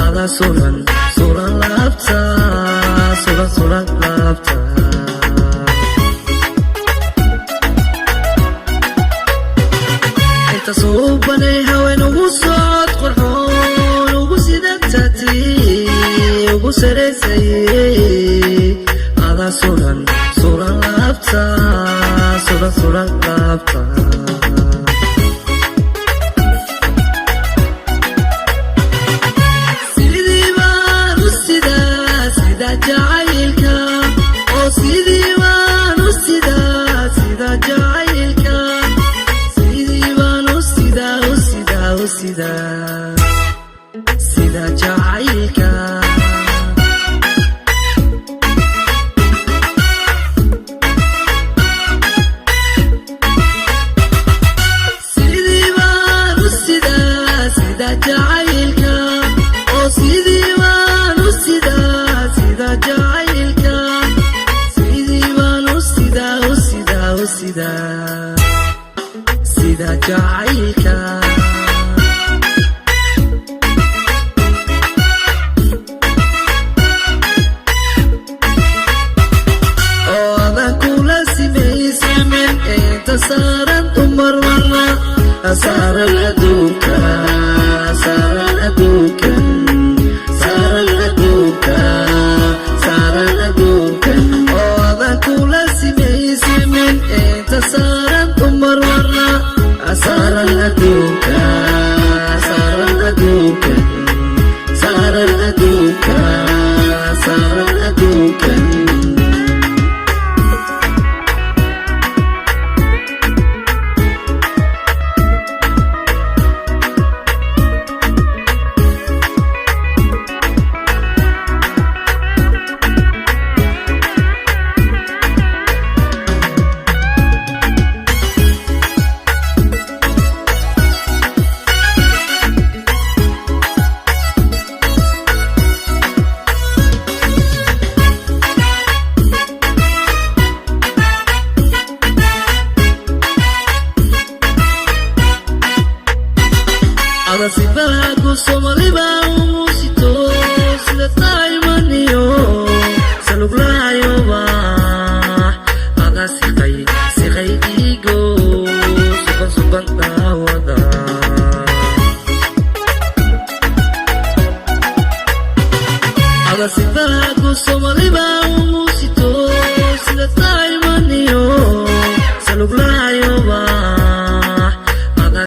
ada suran suran laabta suran suran laabta inta suubanay haween ugu socod qurxoon ugu sidagtati ugu saraysay ada suran suran laabta suran suran laabta sida jacaylka sidii baan u sidaa sida jacaylka oo sidii baan u sidaa sida jacaylka sidii baan u sidaa u sidaa u sidaa sida jacaylka saran umar warna saran aduka saran aduka saran aduka saran aduka oo ada kula simaysimin inta saran umar warna saran aduka saran aduka saran aduka saran aduka ada sibaku somaliba umusito sida taymaniyo saluglayo ba ada siqay digo suban suban dawada ada sibaku somaliba